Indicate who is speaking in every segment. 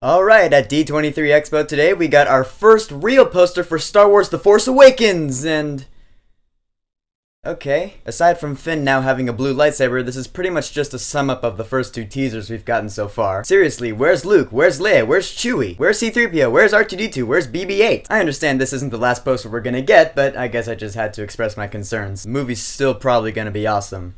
Speaker 1: Alright, at D23 Expo today, we got our first real poster for Star Wars The Force Awakens, and... okay. Aside from Finn now having a blue lightsaber, this is pretty much just a sum up of the first two teasers we've gotten so far. Seriously, where's Luke? Where's Leia? Where's Chewie? Where's C-3PO? Where's R2-D2? Where's BB-8? I understand this isn't the last poster we're gonna get, but I guess I just had to express my concerns. The movie's still probably gonna be awesome.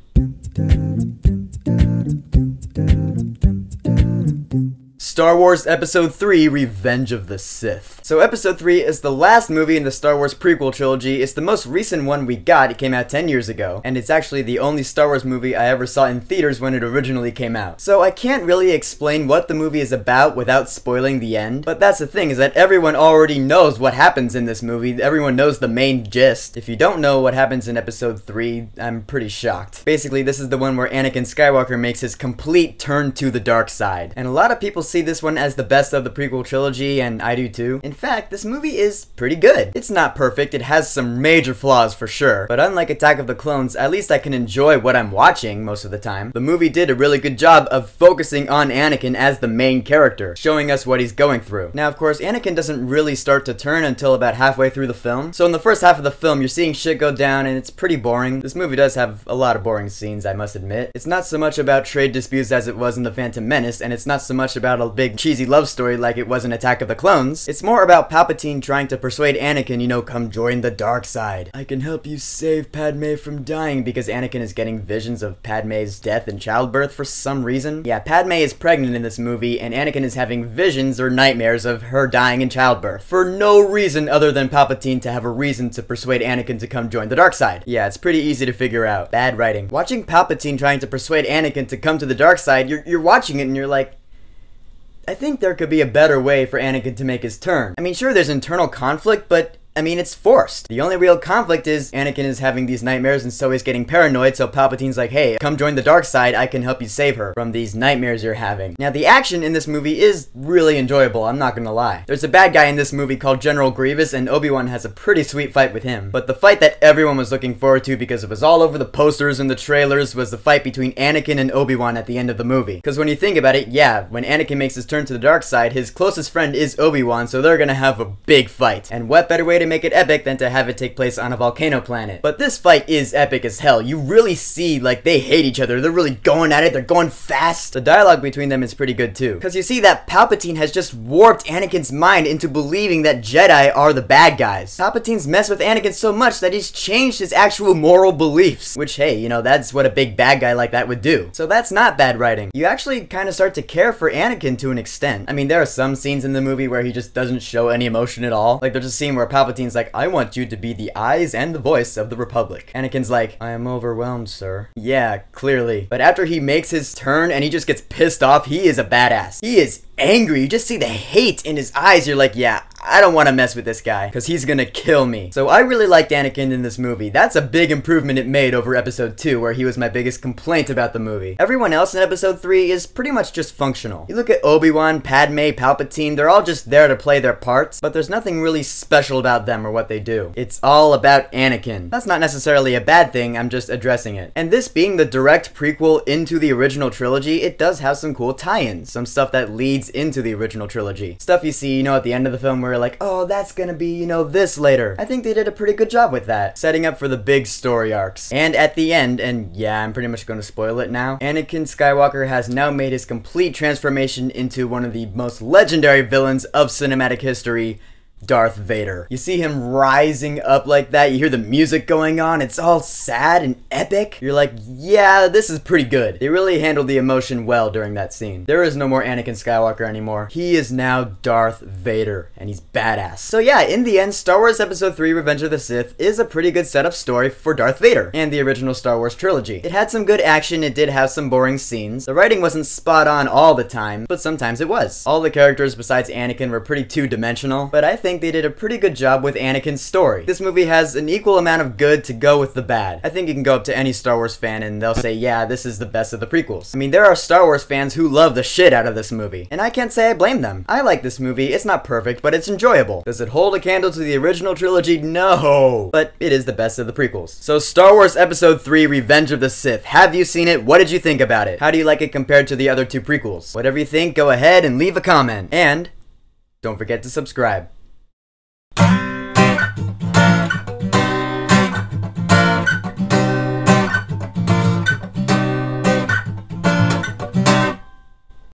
Speaker 1: Star Wars Episode 3 Revenge of the Sith. So Episode 3 is the last movie in the Star Wars prequel trilogy. It's the most recent one we got. It came out 10 years ago. And it's actually the only Star Wars movie I ever saw in theaters when it originally came out. So I can't really explain what the movie is about without spoiling the end. But that's the thing, is that everyone already knows what happens in this movie. Everyone knows the main gist. If you don't know what happens in Episode 3, I'm pretty shocked. Basically, this is the one where Anakin Skywalker makes his complete turn to the dark side. And a lot of people see this one as the best of the prequel trilogy, and I do too. In fact, this movie is pretty good. It's not perfect, it has some major flaws for sure, but unlike Attack of the Clones, at least I can enjoy what I'm watching most of the time. The movie did a really good job of focusing on Anakin as the main character, showing us what he's going through. Now, of course, Anakin doesn't really start to turn until about halfway through the film, so in the first half of the film, you're seeing shit go down, and it's pretty boring. This movie does have a lot of boring scenes, I must admit. It's not so much about trade disputes as it was in The Phantom Menace, and it's not so much about a big cheesy love story like it was in Attack of the Clones. It's more about Palpatine trying to persuade Anakin, you know, come join the dark side. I can help you save Padme from dying, because Anakin is getting visions of Padme's death in childbirth for some reason. Yeah, Padme is pregnant in this movie, and Anakin is having visions or nightmares of her dying in childbirth. For no reason other than Palpatine to have a reason to persuade Anakin to come join the dark side. Yeah, it's pretty easy to figure out. Bad writing. Watching Palpatine trying to persuade Anakin to come to the dark side, you're watching it and you're like, I think there could be a better way for Anakin to make his turn. I mean, sure, there's internal conflict, but I mean, it's forced. The only real conflict is Anakin is having these nightmares and so he's getting paranoid, so Palpatine's like, hey, come join the dark side, I can help you save her from these nightmares you're having. Now, the action in this movie is really enjoyable, I'm not gonna lie. There's a bad guy in this movie called General Grievous, and Obi-Wan has a pretty sweet fight with him. But the fight that everyone was looking forward to, because it was all over the posters and the trailers, was the fight between Anakin and Obi-Wan at the end of the movie. Because when you think about it, yeah, when Anakin makes his turn to the dark side, his closest friend is Obi-Wan, so they're gonna have a big fight. And what better way to make it epic than to have it take place on a volcano planet. But this fight is epic as hell. You really see, like, they hate each other. They're really going at it. They're going fast. The dialogue between them is pretty good too. Because you see that Palpatine has just warped Anakin's mind into believing that Jedi are the bad guys. Palpatine's messed with Anakin so much that he's changed his actual moral beliefs. Which, hey, you know, that's what a big bad guy like that would do. So that's not bad writing. You actually kind of start to care for Anakin to an extent. I mean, there are some scenes in the movie where he just doesn't show any emotion at all. Like, there's a scene where Palpatine's like, I want you to be the eyes and the voice of the Republic. Anakin's like, I am overwhelmed, sir. Yeah, clearly. But after he makes his turn and he just gets pissed off, he is a badass. He is angry. You just see the hate in his eyes. You're like, yeah, I don't want to mess with this guy because he's gonna kill me. So I really liked Anakin in this movie. That's a big improvement it made over Episode 2, where he was my biggest complaint about the movie. Everyone else in Episode 3 is pretty much just functional. You look at Obi-Wan, Padme, Palpatine, they're all just there to play their parts, but there's nothing really special about them or what they do. It's all about Anakin. That's not necessarily a bad thing, I'm just addressing it. And this being the direct prequel into the original trilogy, it does have some cool tie-ins, some stuff that leads into the original trilogy. Stuff you see, you know, at the end of the film where you're like, oh, that's gonna be, you know, this later. I think they did a pretty good job with that, setting up for the big story arcs. And at the end, and yeah, I'm pretty much gonna spoil it now, Anakin Skywalker has now made his complete transformation into one of the most legendary villains of cinematic history, Darth Vader. You see him rising up like that, you hear the music going on, it's all sad and epic. You're like, yeah, this is pretty good. They really handled the emotion well during that scene. There is no more Anakin Skywalker anymore. He is now Darth Vader, and he's badass. So yeah, in the end, Star Wars Episode 3 Revenge of the Sith is a pretty good setup story for Darth Vader and the original Star Wars trilogy. It had some good action, it did have some boring scenes. The writing wasn't spot on all the time, but sometimes it was. All the characters besides Anakin were pretty two-dimensional, but I think think they did a pretty good job with Anakin's story. This movie has an equal amount of good to go with the bad. I think you can go up to any Star Wars fan and they'll say, yeah, this is the best of the prequels. I mean, there are Star Wars fans who love the shit out of this movie, and I can't say I blame them. I like this movie. It's not perfect, but it's enjoyable. Does it hold a candle to the original trilogy? No! But it is the best of the prequels. So Star Wars Episode 3 Revenge of the Sith. Have you seen it? What did you think about it? How do you like it compared to the other two prequels? Whatever you think, go ahead and leave a comment. And don't forget to subscribe.